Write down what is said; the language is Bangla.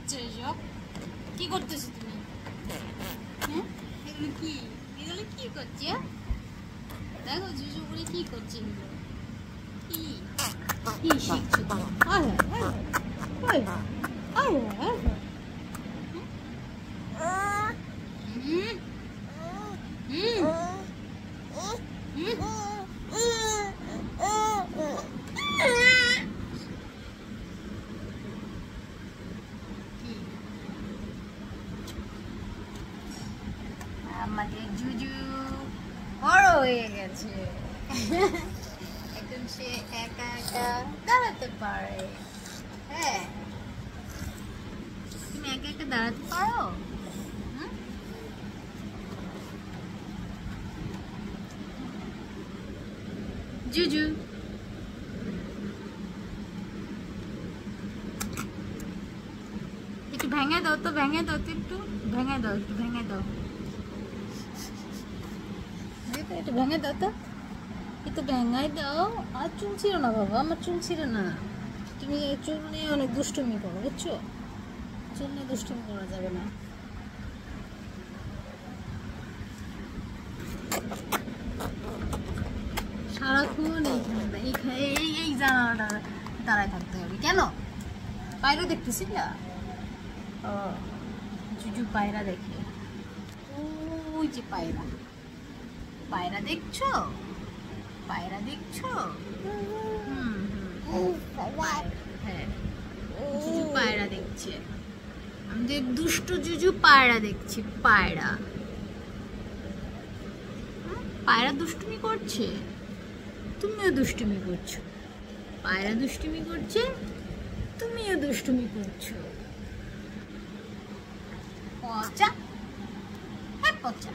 হচ্ছে এসব? কি করতেছো তুমি? হ্যাঁ, এগুলো কি করছে? দেখো জুজু করে কি করছে এগুলো? কি কি শিখছো তুমি? আমাদের জুজু বড় হয়ে গেছে, এখন সে একা একা দাঁড়াতে পারে। হ্যাঁ, তুমি একা একা দাঁড়াতে পারো? জুজু একটু ভেঙে দাও তো, ভেঙে দাও তো, একটু ভেঙে দাও, একটু ভেঙে দাও, একটু ভেঙে দাও তো, একটু ভেঙাই দাও। আর চুল ছিল না বাবা, আমার চুল ছিল না। তুমি চুল নিয়ে অনেক দুষ্টুমি করো, বুঝছো? চুল নিয়ে দুষ্টুমি করা যাবে না। সারাক্ষণ এই জানালাটা দাঁড়ায় থাকতে হবে কেন? পায়রা দেখতেছি না? ও জুজু পায়রা দেখে। ওই যে পায়রা, পায়রা দেখছো? পায়রা দেখছো? হ্যাঁ, জুজু পায়রা দেখছে। আমাদের দুষ্টু জুজু পায়রা দেখছে। পায়রা পায়রা দুষ্টুমি করছে, তুমিও দুষ্টুমি করছো। পায়রা দুষ্টুমি করছে, তুমিও দুষ্টুমি করছো। পচা, হ্যাঁ পচা।